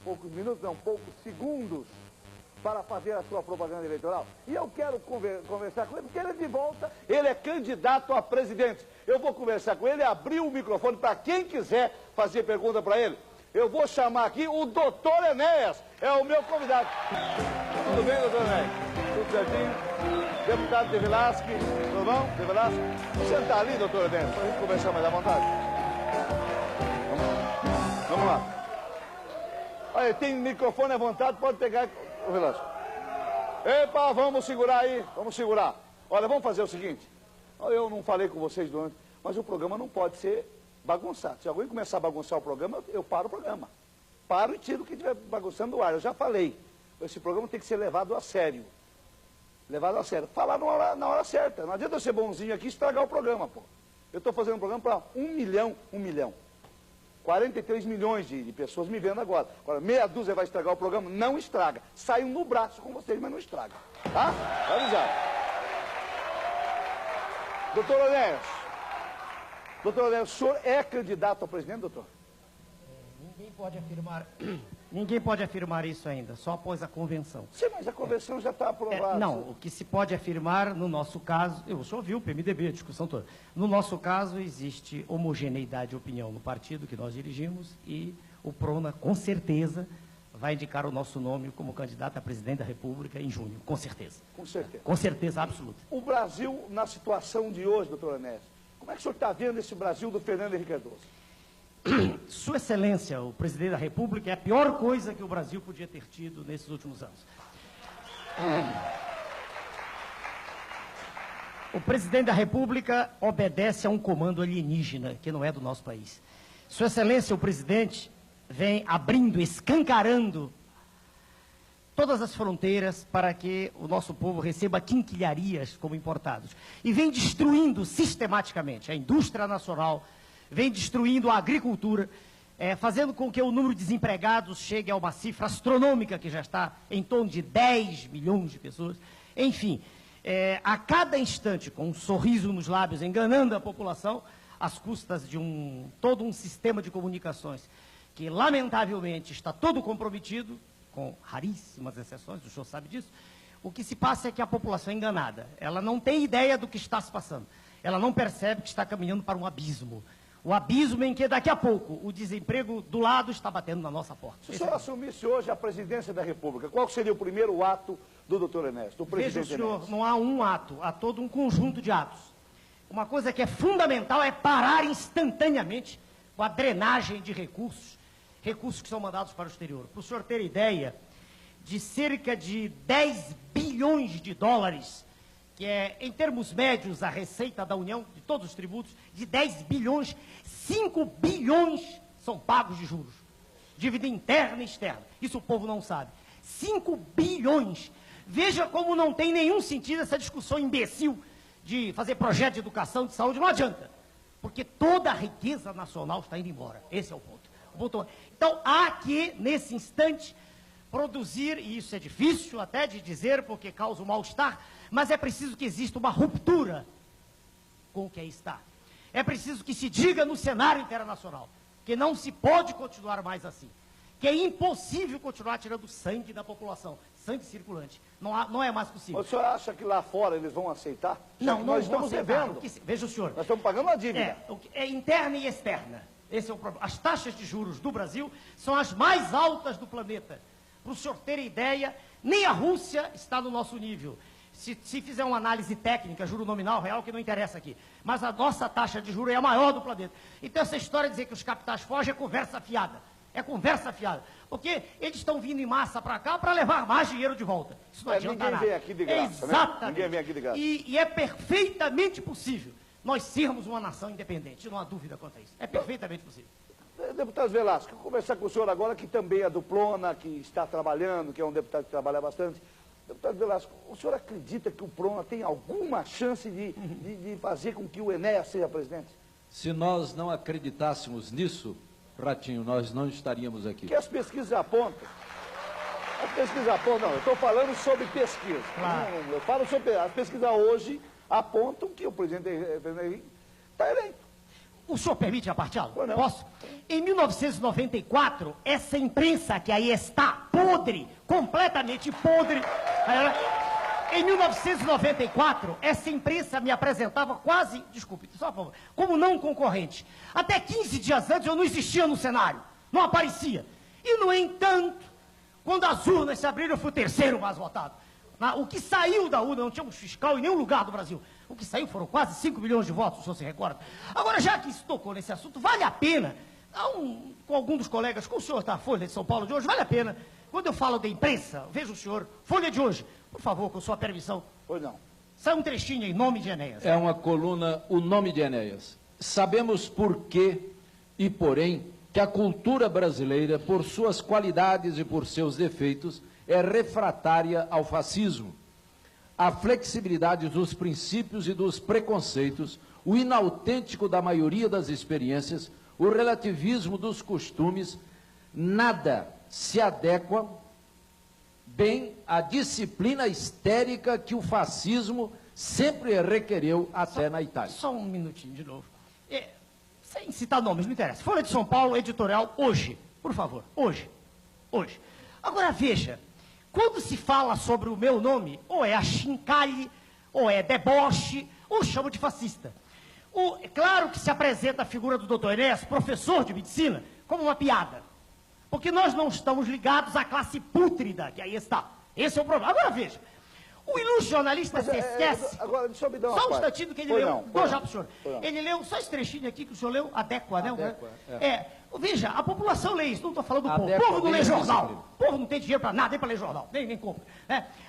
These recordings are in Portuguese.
poucos minutos, não, poucos segundos para fazer a sua propaganda eleitoral. E eu quero conversar com ele, porque ele é de volta, ele é candidato a presidente. Eu vou conversar com ele, abrir o microfone para quem quiser fazer pergunta para ele. Eu vou chamar aqui o doutor Enéas, é o meu convidado. Tudo bem, doutor Enéas? Tudo certinho? Deputado De Velasque, tudo bom? De Velasque? Vou sentar ali, doutor Enéas, para a gente conversar mais à vontade. Vamos lá. Olha, tem microfone à vontade, pode pegar, ô Velasco. Epa, vamos segurar aí, vamos segurar. Olha, vamos fazer o seguinte. Eu não falei com vocês durante, mas o programa não pode ser bagunçado. Se alguém começar a bagunçar o programa, eu paro o programa. Paro e tiro o que estiver bagunçando o ar. Eu já falei. Esse programa tem que ser levado a sério. Levado a sério. Falar na hora certa. Não adianta eu ser bonzinho aqui e estragar o programa, pô. Eu estou fazendo um programa para 1 milhão. 43 milhões de pessoas me vendo agora. Agora, meia dúzia vai estragar o programa? Não estraga. Saio no braço com vocês, mas não estraga. Tá? Tá avisado. Doutor Enéas. Doutor Enéas, o senhor é candidato a presidente, doutor? Ninguém pode afirmar isso ainda, só após a convenção. Sim, mas a convenção já está aprovada. Não, o que se pode afirmar, no nosso caso, eu só ouvi o PMDB, a discussão toda. No nosso caso, existe homogeneidade de opinião no partido que nós dirigimos e o PRONA, com certeza, vai indicar o nosso nome como candidato a presidente da República em junho, com certeza. Com certeza. Com certeza absoluta. O Brasil, na situação de hoje, doutor Enéas, como é que o senhor está vendo esse Brasil do Fernando Henrique Cardoso? Sua Excelência, o presidente da República, é a pior coisa que o Brasil podia ter tido nesses últimos anos. O presidente da República obedece a um comando alienígena, que não é do nosso país. Sua Excelência, o presidente, vem abrindo, escancarando todas as fronteiras para que o nosso povo receba quinquilharias como importados. E vem destruindo sistematicamente a indústria nacional, vem destruindo a agricultura, fazendo com que o número de desempregados chegue a uma cifra astronômica, que já está em torno de 10 milhões de pessoas. Enfim, a cada instante, com um sorriso nos lábios, enganando a população, às custas de todo um sistema de comunicações que, lamentavelmente, está todo comprometido, com raríssimas exceções, o senhor sabe disso. O que se passa é que a população é enganada. Ela não tem ideia do que está se passando. Ela não percebe que está caminhando para um abismo. O abismo em que, daqui a pouco, o desemprego do lado está batendo na nossa porta. Se o senhor assumisse hoje a presidência da República, qual seria o primeiro ato do doutor Enéas, do presidente Veja, senhor, Enéas? não há um ato, há todo um conjunto de atos. Uma coisa que é fundamental é parar instantaneamente com a drenagem de recursos que são mandados para o exterior. Para o senhor ter ideia, de cerca de 10 bilhões de dólares, que é, em termos médios, a receita da União, de todos os tributos, de 10 bilhões, 5 bilhões são pagos de juros. Dívida interna e externa. Isso o povo não sabe. 5 bilhões. Veja como não tem nenhum sentido essa discussão imbecil de fazer projeto de educação, de saúde. Não adianta. Porque toda a riqueza nacional está indo embora. Esse é o ponto. Então, há que, nesse instante, produzir, e isso é difícil até de dizer, porque causa um mal-estar, mas é preciso que exista uma ruptura com o que aí está. É preciso que se diga no cenário internacional que não se pode continuar mais assim, que é impossível continuar tirando sangue da população, sangue circulante. Não é mais possível. O senhor acha que lá fora eles vão aceitar? Não, nós estamos devendo. Veja o senhor. Nós estamos pagando uma dívida. É interna e externa. Esse é o problema. As taxas de juros do Brasil são as mais altas do planeta. Para o senhor ter ideia, nem a Rússia está no nosso nível. Se fizer uma análise técnica, juro nominal, real, que não interessa aqui. Mas a nossa taxa de juros é a maior do planeta. Então essa história de dizer que os capitais fogem é conversa fiada. É conversa fiada. Porque eles estão vindo em massa para cá para levar mais dinheiro de volta. Isso não adianta nada. Ninguém vem aqui de graça, exatamente. Né? Ninguém vem aqui de graça. E é perfeitamente possível nós sermos uma nação independente. Não há dúvida quanto a isso. É perfeitamente possível. Deputado Velasco, vou conversar com o senhor agora, que também é do PRONA, que está trabalhando, que é um deputado que trabalha bastante. Deputado Velasco, o senhor acredita que o PRONA tem alguma chance de fazer com que o Enéas seja presidente? Se nós não acreditássemos nisso, Ratinho, nós não estaríamos aqui. Que as pesquisas apontam. As pesquisas apontam, não, eu estou falando sobre pesquisa. Claro. Eu falo sobre as pesquisas hoje apontam que o presidente Fernando Henrique está eleito. O senhor permite a partilhá-lo? Não. Posso? Em 1994, essa imprensa que aí está podre, completamente podre. Em 1994, essa imprensa me apresentava quase, desculpe, só por favor, como não concorrente. Até 15 dias antes eu não existia no cenário, não aparecia. E, no entanto, quando as urnas se abriram, eu fui o terceiro mais votado. O que saiu da urna, não tinha um fiscal em nenhum lugar do Brasil. O que saiu foram quase 5 milhões de votos, se o senhor se recorda. Agora, já que se tocou nesse assunto, vale a pena, com algum dos colegas, com o senhor da Folha de São Paulo de hoje, vale a pena, quando eu falo da imprensa, veja o senhor, Folha de hoje, por favor, com sua permissão. Pois não. Sai um trechinho em nome de Enéas. É uma coluna, o nome de Enéas. Sabemos por quê e porém que a cultura brasileira, por suas qualidades e por seus defeitos, é refratária ao fascismo. A flexibilidade dos princípios e dos preconceitos, o inautêntico da maioria das experiências, o relativismo dos costumes, nada se adequa bem à disciplina histérica que o fascismo sempre requereu até na Itália. Só um minutinho de novo. Sem citar nomes, não interessa. Folha de São Paulo, editorial, hoje. Por favor, hoje. Hoje. Agora veja, quando se fala sobre o meu nome, ou é achincalhe, ou é deboche, ou chama de fascista. É claro que se apresenta a figura do Dr. Enéas, professor de medicina, como uma piada. Porque nós não estamos ligados à classe pútrida, que aí está. Esse é o problema. Agora veja, o ilustre jornalista se esquece. Agora, deixa eu me dar uma só um parte. instantinho que ele Pois leu. não, Dou pois já não. para o senhor. Pois não. Ele leu só esse trechinho aqui que o senhor leu, Adéqua, né? Adéqua, Veja, a população lê isso, não estou falando do povo. O Adéqua povo não lê bem jornal. disciplina. O povo não tem dinheiro para nada, nem para ler jornal, nem compra.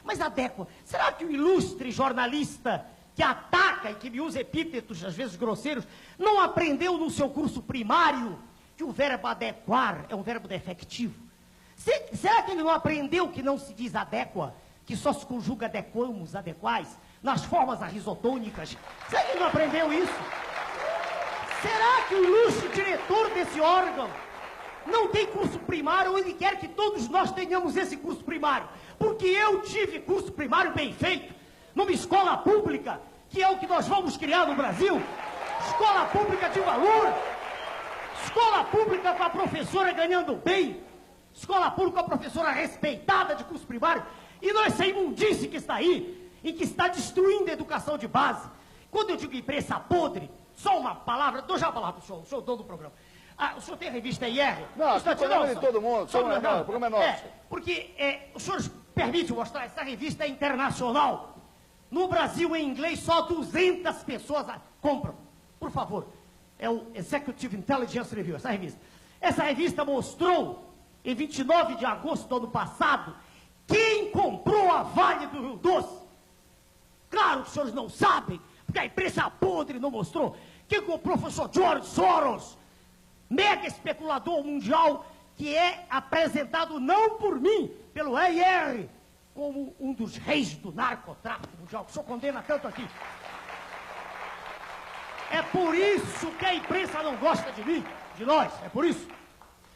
Mas Adéqua, será que o ilustre jornalista que ataca e que me usa epítetos, às vezes grosseiros, não aprendeu no seu curso primário que o verbo adequar é um verbo defectivo? Será que ele não aprendeu que não se diz adéqua, que só se conjuga adequamos, adequais, nas formas arrisotônicas? Será que ele não aprendeu isso? Será que o ilustre diretor desse órgão não tem curso primário ou ele quer que todos nós tenhamos esse curso primário? Porque eu tive curso primário bem feito, numa escola pública, que é o que nós vamos criar no Brasil. Escola pública de valor, escola pública com a professora ganhando bem, escola pública com a professora respeitada de curso primário, e não essa imundice que está aí, e que está destruindo a educação de base. Quando eu digo imprensa podre, só uma palavra, dou já a palavra para o senhor dono do programa. O senhor tem a revista IR? Não, o programa é de todo mundo, o programa é nosso. Porque o senhor permite mostrar, essa revista é internacional. No Brasil, em inglês, só 200 pessoas compram. Por favor, é o Executive Intelligence Review, essa revista. Essa revista mostrou, em 29 de agosto do ano passado, quem comprou a Vale do Rio Doce. Claro que os senhores não sabem, porque a imprensa podre não mostrou. Quem comprou foi o senhor George Soros, mega especulador mundial, que é apresentado não por mim, pelo EIR, como um dos reis do narcotráfico mundial, que o senhor condena tanto aqui. É por isso que a imprensa não gosta de mim, de nós, é por isso.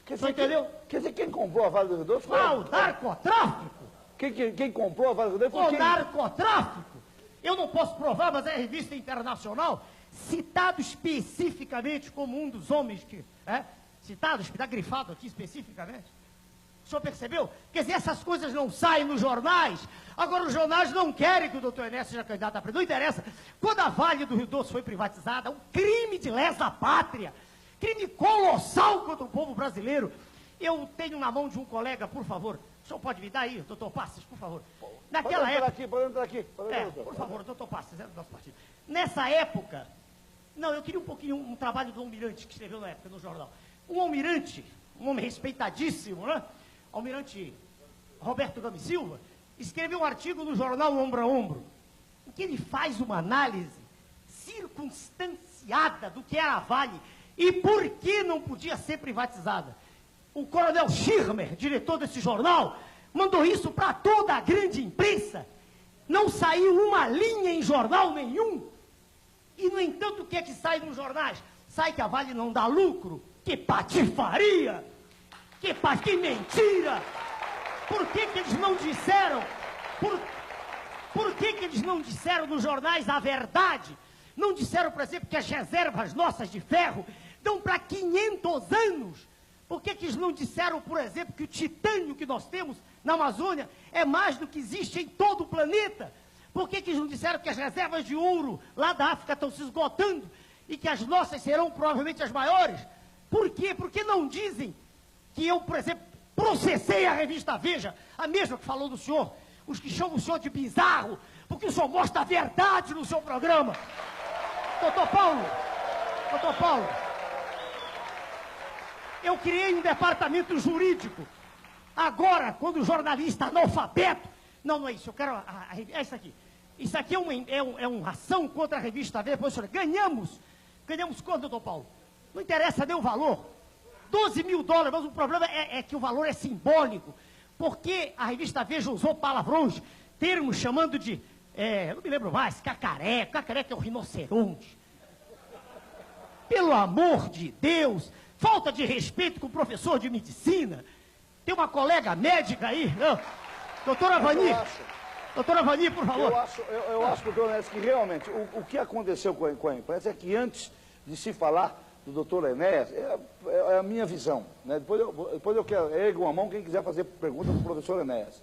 Quer O senhor dizer, entendeu? Quer dizer, quem comprou a Vale do Rio Doce foi... O narcotráfico. Quem comprou a Vale do Rio Doce foi O quem? narcotráfico. Eu não posso provar, mas é a revista internacional, citado especificamente como um dos homens que... citado, está grifado aqui especificamente. O senhor percebeu? Quer dizer, essas coisas não saem nos jornais. Agora, os jornais não querem que o doutor Enéas seja candidato a presidente. Não interessa. Quando a Vale do Rio Doce foi privatizada, um crime de lesa pátria, crime colossal contra o povo brasileiro. Eu tenho na mão de um colega, por favor, o senhor pode me dar aí, doutor Passos, por favor. Naquela época... Pode entrar aqui. por favor, doutor Passos, é do nosso partido. Nessa época... Não, eu queria um trabalho do Almirante, que escreveu na época no jornal. Um almirante, um homem respeitadíssimo, né? Almirante Roberto Gomes Silva, escreveu um artigo no jornal Ombro a Ombro, em que ele faz uma análise circunstanciada do que era a Vale e por que não podia ser privatizada. O coronel Schirmer, diretor desse jornal, mandou isso para toda a grande imprensa. Não saiu uma linha em jornal nenhum. E, no entanto, o que é que sai nos jornais? Sai que a Vale não dá lucro. Que patifaria! Que mentira! Por que eles não disseram? Por que eles não disseram nos jornais a verdade? Não disseram, por exemplo, que as reservas nossas de ferro dão para 500 anos. Por que eles não disseram, por exemplo, que o titânio que nós temos na Amazônia é mais do que existe em todo o planeta? Por que eles não disseram que as reservas de ouro lá da África estão se esgotando e que as nossas serão provavelmente as maiores? Por quê? Por que não dizem que eu, por exemplo, processei a revista Veja, a mesma que falou do senhor, os que chamam o senhor de bizarro, porque o senhor mostra a verdade no seu programa. Doutor Paulo, eu criei um departamento jurídico. Agora, quando o jornalista analfabeto... Não é isso, eu quero... É isso aqui. Isso aqui é uma ação contra a revista Veja. Professor, ganhamos quanto, doutor Paulo? Não interessa nem o valor. 12 mil dólares, mas o problema é que o valor é simbólico. Porque a revista Veja usou palavrões, termos chamando de... não me lembro mais, cacareco. Cacareco é o rinoceronte. Pelo amor de Deus, falta de respeito com o professor de medicina. Tem uma colega médica aí, não? Doutora Vani, por favor. Eu acho, doutor Enéas, que realmente o que aconteceu com a imprensa é que antes de se falar do doutor Enéas, é a minha visão, né? Depois eu quero, ergo uma mão quem quiser fazer pergunta para o professor Enéas.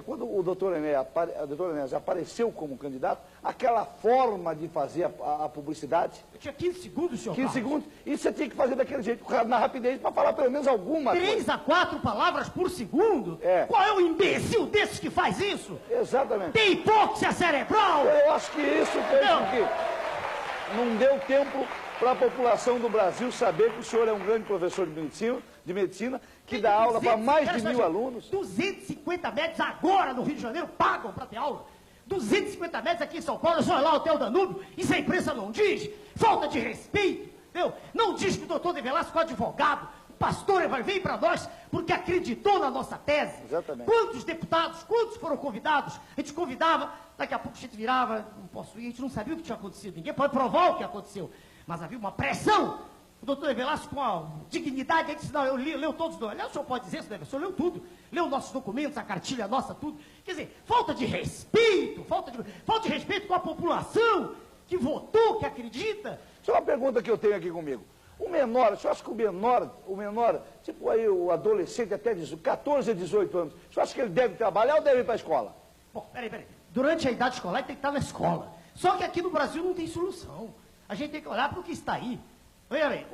Quando o doutor Enéas apareceu como candidato, aquela forma de fazer a publicidade... Eu tinha 15 segundos, senhor 15 segundos, e você tinha que fazer daquele jeito, na rapidez, para falar pelo menos alguma coisa. 3 a 4 palavras por segundo? Qual é o imbecil desses que faz isso? Exatamente. Tem hipóxia cerebral? Eu acho que isso fez com que não deu tempo para a população do Brasil saber que o senhor é um grande professor de medicina que dá aula para mais de 1000 alunos. 250 metros agora no Rio de Janeiro pagam para ter aula. 250 metros aqui em São Paulo, só lá o Hotel Danúbio, isso a imprensa não diz. Falta de respeito, entendeu? Não diz que o doutor de Velasco é advogado, o pastor veio para nós porque acreditou na nossa tese. Exatamente. Quantos deputados, quantos foram convidados? A gente convidava, daqui a pouco a gente virava, não posso ir, a gente não sabia o que tinha acontecido, ninguém pode provar o que aconteceu. Mas havia uma pressão. O doutor Velasco, com a dignidade, ele disse, não, eu leu todos. Aliás, o senhor pode dizer, o senhor leu tudo. Leu nossos documentos, a cartilha nossa, tudo. Quer dizer, falta de respeito, falta de respeito com a população que votou, que acredita. Isso é uma pergunta que eu tenho aqui comigo. O menor, o senhor acha que o menor, tipo aí o adolescente até 14 a 18 anos, o senhor acha que ele deve trabalhar ou deve ir para a escola? Bom, peraí. Durante a idade escolar, ele tem que estar na escola. Só que aqui no Brasil não tem solução. A gente tem que olhar para o que está aí. Olha bem,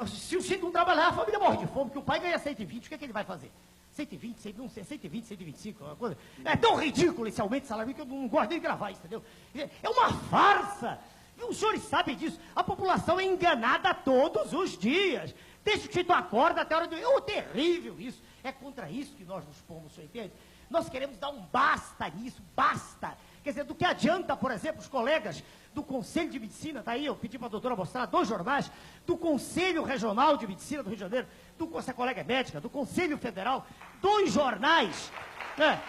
se o filho não trabalhar, a família morre de fome, porque o pai ganha 120, o que é que ele vai fazer? 120, 125, uma coisa. É tão ridículo esse aumento de salário que eu não gosto nem de gravar isso, entendeu? É uma farsa. E os senhores sabem disso. A população é enganada todos os dias. Desde que o Tito acorda até a hora do... É terrível isso. É contra isso que nós nos pomos, senhor entende? Nós queremos dar um basta nisso, basta. Quer dizer, do que adianta, por exemplo, os colegas do Conselho de Medicina, tá aí, eu pedi para a doutora mostrar 2 jornais, do Conselho Regional de Medicina do Rio de Janeiro, essa colega é médica, do Conselho Federal, 2 jornais, né?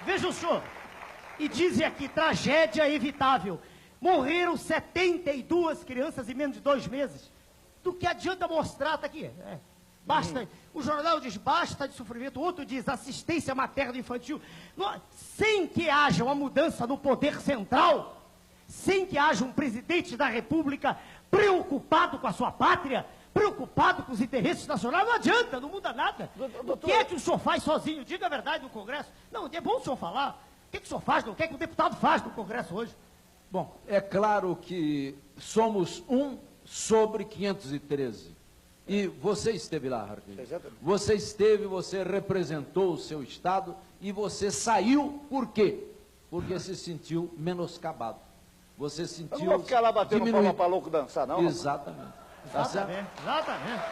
Veja o senhor, e dizem aqui, tragédia evitável, morreram 72 crianças em menos de 2 meses. Do que adianta mostrar, tá aqui, basta, o jornal diz basta de sofrimento, o outro diz assistência materna infantil, sem que haja uma mudança no poder central, sem que haja um presidente da República preocupado com a sua pátria, preocupado com os interesses nacionais, não adianta, não muda nada. O que é que o senhor faz sozinho? Diga a verdade no Congresso. Não, é bom o senhor falar. O que o senhor faz? O que o deputado faz no Congresso hoje? Bom, é claro que somos 1 sobre 513. E você esteve lá, Hartley. Você esteve, você representou o seu estado e você saiu por quê? Porque se sentiu menoscabado. Você sentiu... Eu não vou ficar lá batendo palma para louco dançar, não? Exatamente. Tá certo? Exatamente.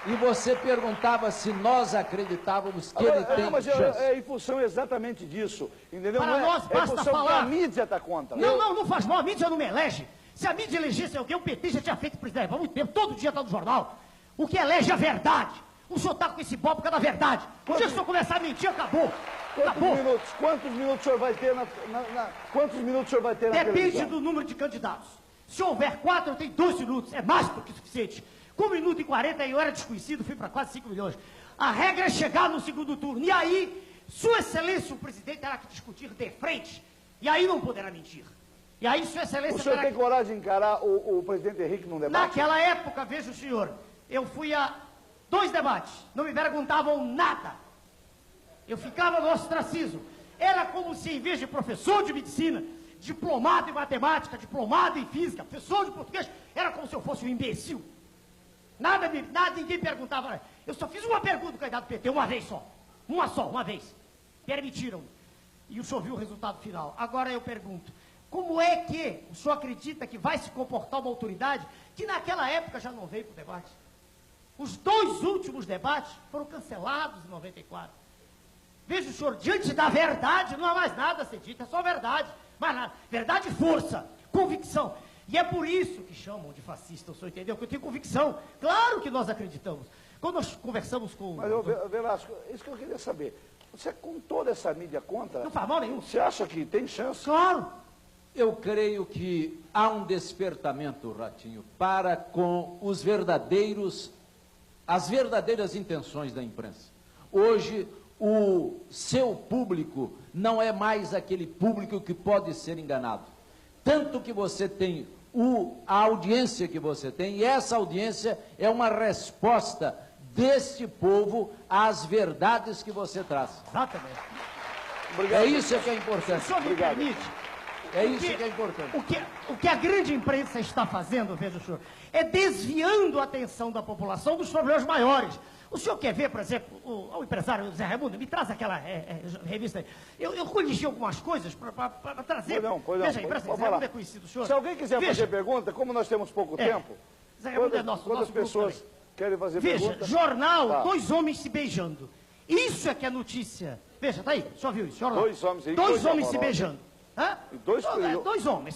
E você perguntava se nós acreditávamos que ele tem mas chance. É em função exatamente disso, entendeu? Para nós basta em função falar. que a mídia está contra. Não faz mal, a mídia não me elege. Se a mídia elegesse alguém, o PT já tinha feito presidente há muito tempo, todo dia está no jornal. O que elege é a verdade. O senhor está com esse bobo por causa da verdade. O dia que o senhor começar a mentir, acabou. Quantos minutos o senhor vai ter quantos minutos o senhor vai ter na Depende televisão? do número de candidatos. Se houver 4, eu tenho 2 minutos. É mais do que suficiente. Com 1 minuto e 40, eu era desconhecido, fui para quase 5 milhões. A regra é chegar no segundo turno. E aí, Sua Excelência, o presidente, terá que discutir de frente E aí não poderá mentir. E aí, Sua Excelência... O senhor tem coragem de encarar o presidente Henrique num debate? Naquela época, veja o senhor, eu fui a 2 debates, não me perguntavam nada. Eu ficava no ostracismo. Era como se, em vez de professor de medicina, diplomado em matemática, diplomado em física, professor de português, era como se eu fosse um imbecil. Nada, ninguém perguntava. Eu só fiz uma pergunta do candidato PT, uma vez só. Uma vez. Permitiram. E o senhor viu o resultado final. Agora eu pergunto, como é que o senhor acredita que vai se comportar uma autoridade que naquela época já não veio para o debate? Os 2 últimos debates foram cancelados em 94. Veja o senhor, diante da verdade, não há mais nada a ser dito, é só verdade. Mais nada. Verdade e força, convicção. E é por isso que chamam de fascista, o senhor entendeu? Que eu tenho convicção. Claro que nós acreditamos. Quando nós conversamos com... Mas, Velasco, isso que eu queria saber. Você, com toda essa mídia contra... Não faz mal nenhum. Você acha que tem chance? Claro. Eu creio que há um despertamento, Ratinho, para com as verdadeiras intenções da imprensa. Hoje, o seu público não é mais aquele público que pode ser enganado. Tanto que você tem a audiência que você tem, e essa audiência é uma resposta deste povo às verdades que você traz. Exatamente. Obrigado. É isso que é importante. O senhor me permite? É isso que é importante. O que a grande imprensa está fazendo, veja o senhor, é desviando a atenção da população dos problemas maiores. O senhor quer ver, por exemplo, o empresário Zé Raimundo, me traz aquela revista aí. Eu corrigi algumas coisas para trazer. Pois não. Veja aí, Zé Raimundo é conhecido, senhor. Se alguém quiser fazer pergunta, como nós temos pouco tempo, Zé Raimundo é nosso quantas pessoas também. querem fazer Veja, pergunta? jornal, Tá. 2 homens se beijando. Isso é que é notícia. Veja, tá aí, só viu isso, jornal. 2 homens aí, 2 coisa homens se amorosa. beijando. Hã? E 2 2 homens.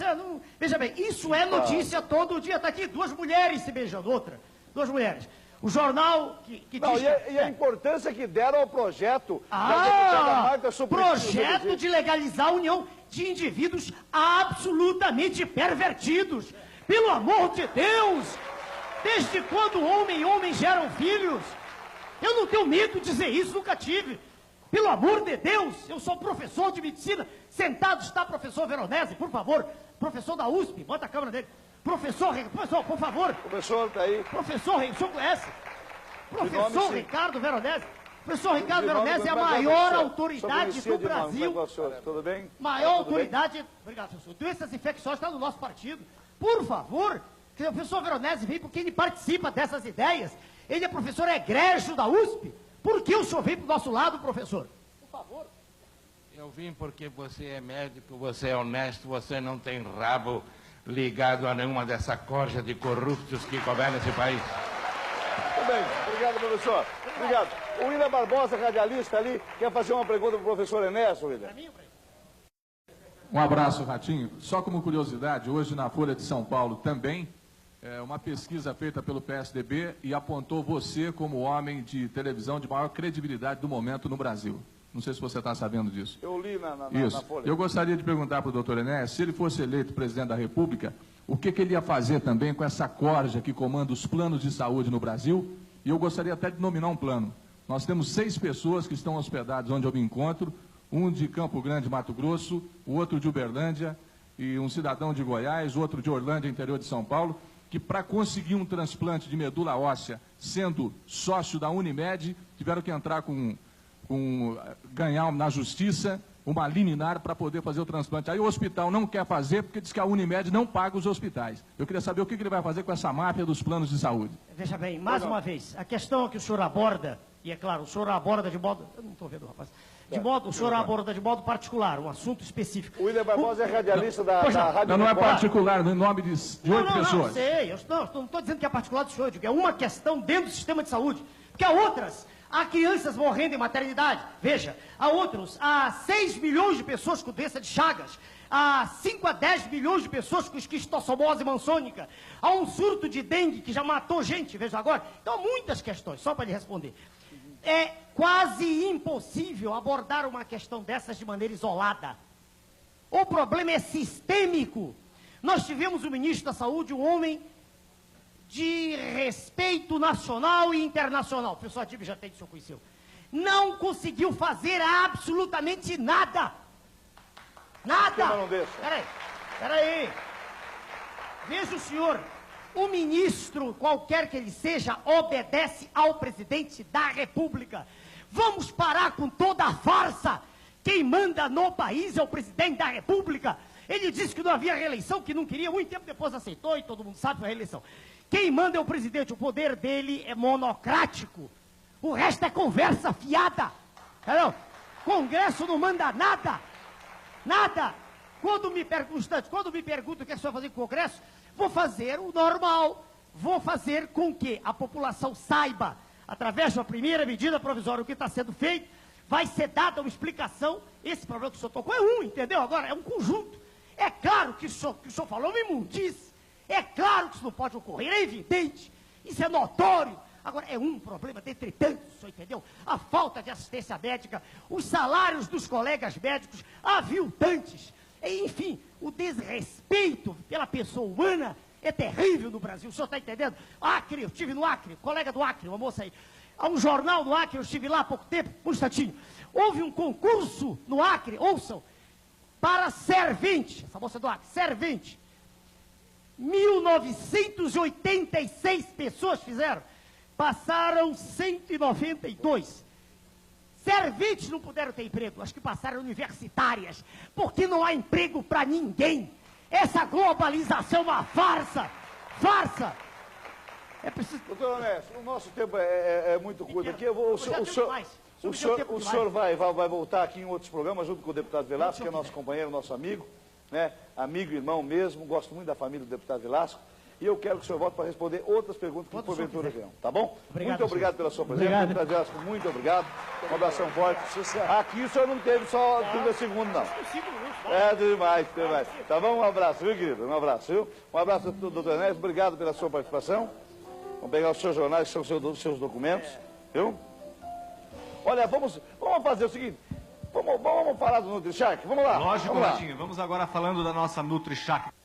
Veja bem, isso é notícia todo dia. Está aqui, 2 mulheres se beijando, outra. 2 mulheres. O jornal que Não, diz... e a importância que deram ao projeto da deputada Marta Suplicy. Projeto de legalizar a união de indivíduos absolutamente pervertidos. Pelo amor de Deus! Desde quando homem e homem geram filhos? Eu não tenho medo de dizer isso, nunca tive. Pelo amor de Deus, eu sou professor de medicina. Sentado está o professor Veronese, por favor. Professor da USP, bota a câmera dele. Professor, por favor. O professor está aí. Professor, o senhor conhece? Professor nome, sim. Ricardo Veronese. Professor Ricardo De nome, Veronese é a mas maior só autoridade conhecia do de nome. Brasil. Como é que é o senhor? Tudo bem? Maior Tudo bem? autoridade. Obrigado, professor. Doenças infecciosas está no nosso partido. Por favor, que o professor Veronese vem porque ele participa dessas ideias. Ele é professor egrégio da USP. Por que o senhor vem para o nosso lado, professor? Por favor. Eu vim porque você é médico, você é honesto, você não tem rabo ligado a nenhuma dessa corja de corruptos que governa esse país. Tudo bem. Obrigado, professor. Obrigado. O William Barbosa, radialista ali, quer fazer uma pergunta para o professor Enéas, William? Um abraço, Ratinho. Só como curiosidade, hoje na Folha de São Paulo também, uma pesquisa feita pelo PSDB e apontou você como o homem de televisão de maior credibilidade do momento no Brasil. Não sei se você está sabendo disso. Eu li na Isso. Folha. Eu gostaria de perguntar para o doutor Enéas, se ele fosse eleito presidente da República, o que ele ia fazer também com essa corja que comanda os planos de saúde no Brasil? E eu gostaria até de nominar um plano. Nós temos 6 pessoas que estão hospedadas onde eu me encontro, um de Campo Grande, Mato Grosso, o outro de Uberlândia, e um cidadão de Goiás, outro de Orlândia, interior de São Paulo, que para conseguir um transplante de medula óssea, sendo sócio da Unimed, tiveram que entrar ganhar na justiça uma liminar para poder fazer o transplante. Aí o hospital não quer fazer porque diz que a Unimed não paga os hospitais. Eu queria saber o que ele vai fazer com essa máfia dos planos de saúde. Veja bem, mais uma vez, a questão que o senhor aborda, e é claro, o senhor aborda de modo... Eu não estou vendo, rapaz. O senhor aborda de modo particular, um assunto específico. O William Barbosa é radialista da Rádio Não é Record. particular, no nome de 8 pessoas. Não, sei. Eu não estou dizendo que é particular do senhor, eu digo, é uma questão dentro do sistema de saúde. Porque há outras. Há crianças morrendo em maternidade. Veja, há 6 milhões de pessoas com doença de Chagas. Há 5 a 10 milhões de pessoas com esquistossomose mansônica. Há um surto de dengue que já matou gente, veja agora. Então, há muitas questões, só para lhe responder. É quase impossível abordar uma questão dessas de maneira isolada. O problema é sistêmico. Nós tivemos o ministro da Saúde, um homem de respeito nacional e internacional. O professor Adib já tem, o senhor conheceu. Não conseguiu fazer absolutamente nada. Nada! O esquema não deixa. Peraí. Veja o senhor, o ministro, qualquer que ele seja, obedece ao presidente da República. Vamos parar com toda a farsa. Quem manda no país é o presidente da República. Ele disse que não havia reeleição, que não queria, muito tempo depois aceitou, e todo mundo sabe que foi a reeleição. Quem manda é o presidente, o poder dele é monocrático. O resto é conversa fiada. Entendeu? Congresso não manda nada. Nada. Quando me perguntam o que é que você vai fazer com o Congresso, vou fazer o normal. Vou fazer com que a população saiba, através de uma primeira medida provisória, o que está sendo feito, vai ser dada uma explicação. Esse problema que o senhor tocou é um, entendeu? Agora, é um conjunto. É claro que o senhor falou uma imundice. É claro que isso não pode ocorrer, é evidente. Isso é notório. Agora, é um problema dentre tantos, o senhor entendeu? A falta de assistência médica, os salários dos colegas médicos aviltantes. Enfim, o desrespeito pela pessoa humana é terrível no Brasil. O senhor está entendendo? Acre, eu estive no Acre, colega do Acre, uma moça aí. Há um jornal no Acre, eu estive lá há pouco tempo, um instantinho. Houve um concurso no Acre, ouçam, para servente, essa moça do Acre, servente. 1986 pessoas fizeram, passaram 192. Serventes não puderam ter emprego, as que passaram universitárias, porque não há emprego para ninguém. Essa globalização é uma farsa, farsa. É preciso... Doutor Honesto, o nosso tempo é muito curto aqui. O senhor vai voltar aqui em outros programas, junto com o deputado Velasco, que é nosso companheiro, nosso amigo, né? Amigo e irmão mesmo, gosto muito da família do deputado Velasco. E eu quero que o senhor volte para responder outras perguntas que porventura venham, tá bom? Muito obrigado pela sua presença. Deputado Velasco, muito obrigado. Um abração forte. Aqui o senhor não teve só 30 segundos, não. É demais. Tá bom? Um abraço, viu, querido? Um abraço, viu? Um abraço, doutor Enéas. Obrigado pela sua participação. Vamos pegar os seus jornais, que são os seus documentos, viu? Olha, vamos fazer o seguinte. Vamos falar do NutriShark? Vamos lá. Lógico, Ratinho. Vamos agora falando da nossa NutriShark.